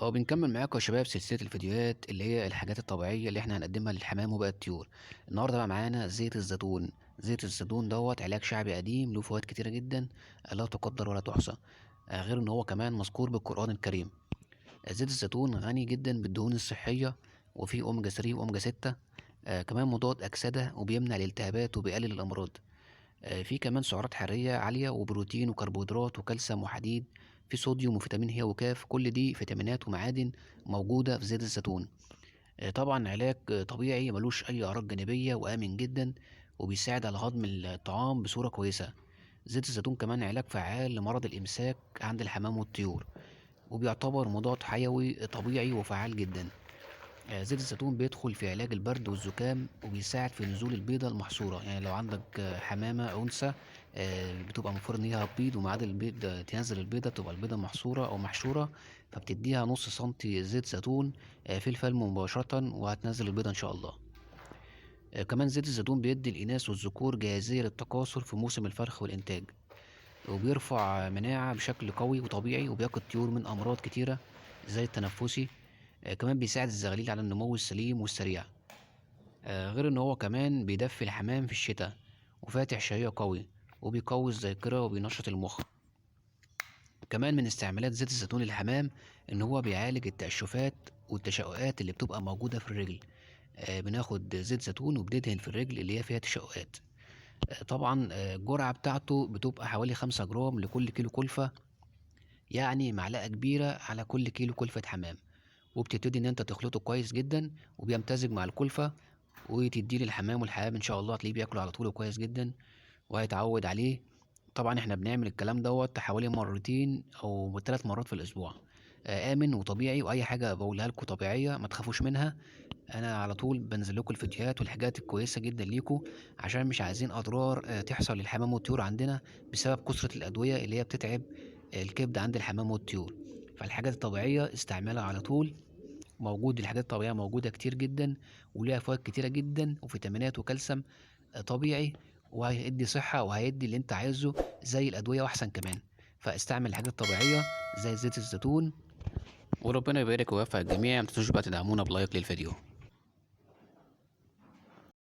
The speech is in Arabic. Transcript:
بنكمل معاكم يا شباب سلسلة الفيديوهات اللي هي الحاجات الطبيعية اللي احنا هنقدمها للحمام وباقي الطيور. النهارده بقى معانا زيت الزيتون. زيت الزيتون دوت علاج شعبي قديم له فوائد كتيرة جدا، لا تقدر ولا تحصى. غير ان هو كمان مذكور بالقرآن الكريم. زيت الزيتون غني جدا بالدهون الصحية، وفيه اوميجا 3 واوميجا 6. كمان مضاد أكسدة وبيمنع الالتهابات وبيقلل الأمراض. في كمان سعرات حرارية عالية وبروتين وكربوهيدرات وكالسيوم وحديد. في صوديوم وفيتامين ه وكاف، كل دي فيتامينات ومعادن موجودة في زيت الزيتون. طبعا علاج طبيعي ملوش أي أعراض جانبية وآمن جدا، وبيساعد على هضم الطعام بصورة كويسة. زيت الزيتون كمان علاج فعال لمرض الإمساك عند الحمام والطيور، وبيعتبر مضاد حيوي طبيعي وفعال جدا. زيت الزيتون بيدخل في علاج البرد والزكام، وبيساعد في نزول البيضة المحصورة. يعني لو عندك حمامة أنثى بتبقى المفروض إن هي هتبيض، وميعاد البيض تنزل البيضة تبقى البيضة محصورة أو محشورة، فبتديها نص سنتي زيت زيتون في الفم مباشرة، وهتنزل البيضة إن شاء الله. كمان زيت الزيتون بيدي الإناث والذكور جاهزية للتكاثر في موسم الفرخ والإنتاج، وبيرفع مناعة بشكل قوي وطبيعي، وبيقي الطيور من أمراض كتيرة زي التنفسي. كمان بيساعد الزغاليل على النمو السليم والسريع. غير إن هو كمان بيدفي الحمام في الشتاء، وفاتح شهية قوي، وبيقوي الذاكرة وبينشط المخ. كمان من استعمالات زيت الزيتون للحمام إن هو بيعالج التقشفات والتشققات اللي بتبقى موجودة في الرجل. بناخد زيت زيتون وبندهن في الرجل اللي هي فيها تشققات. طبعا الجرعة بتاعته بتبقى حوالي 5 جرام لكل كيلو كلفة، يعني معلقة كبيرة على كل كيلو كلفة حمام. وبتبتدي إن أنت تخلطه كويس جدا، وبيمتزج مع الكلفة، وتديه للحمام، والحمام إن شاء الله هتلاقيه بياكله على طول كويس جدا، وهيتعود عليه. طبعا احنا بنعمل الكلام دوت حوالي مرتين أو 3 مرات في الأسبوع. آمن وطبيعي، وأي حاجة بقولها لكم طبيعية ما تخافوش منها. أنا على طول بنزل لكم الفيديوهات والحاجات الكويسة جدا ليكم، عشان مش عايزين أضرار تحصل للحمام والطيور عندنا بسبب كثرة الأدوية اللي هي بتتعب الكبد عند الحمام والطيور. فالحاجات الطبيعية استعملها على طول. الحاجات الطبيعية موجودة كتير جدا، وليها فوائد كتيرة جدا وفيتامينات وكالسيوم طبيعي، وهيدي صحة وهيدي اللي انت عايزه زي الأدوية وأحسن كمان. فاستعمل الحاجات الطبيعية زي زيت الزيتون، وربنا يبارك ويوفق الجميع. متنسوش بقى تدعمونا بلايك للفيديو.